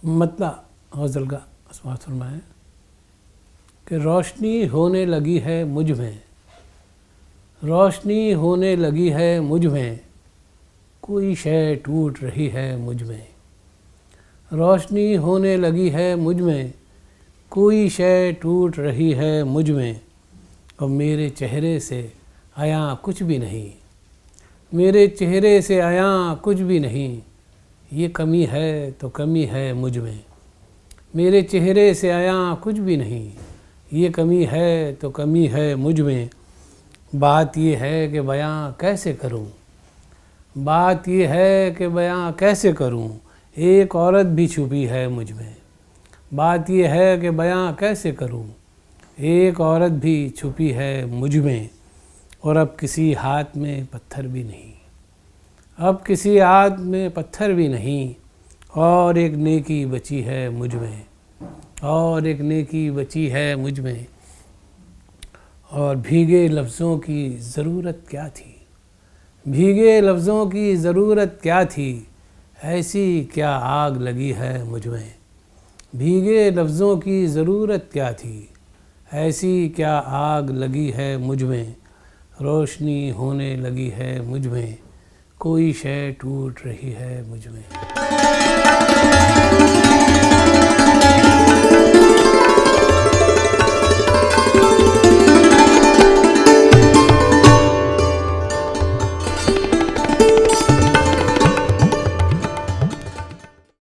मतला गज़ल का समाअत फरमाएं कि रोशनी होने लगी है मुझ में, रोशनी होने लगी है मुझ में, कोई शय टूट रही है मुझ में। रोशनी होने लगी है मुझ में, कोई शय टूट रही है मुझ में। और मेरे चेहरे से आया कुछ भी नहीं, मेरे चेहरे से आया कुछ भी नहीं, ये कमी है तो कमी है मुझ में। मेरे चेहरे से आया कुछ भी नहीं, ये कमी है तो कमी है मुझ में। बात ये है कि बयां कैसे करूं, बात ये है कि बयां कैसे करूं, एक औरत भी छुपी है मुझ में। बात ये है कि बयां कैसे करूं, एक औरत भी छुपी है मुझ में। और अब किसी हाथ में पत्थर भी नहीं, अब किसी हाथ में पत्थर भी नहीं, और एक नेकी बची है मुझ में, और एक नेकी बची है मुझ में। और भीगे लफ्ज़ों की ज़रूरत क्या थी, भीगे लफ्ज़ों की ज़रूरत क्या थी, ऐसी क्या आग लगी है मुझ में। भीगे लफ्ज़ों की ज़रूरत क्या थी, ऐसी क्या आग लगी है मुझ में। रोशनी होने लगी है मुझ में, कोई शय टूट रही है मुझ में।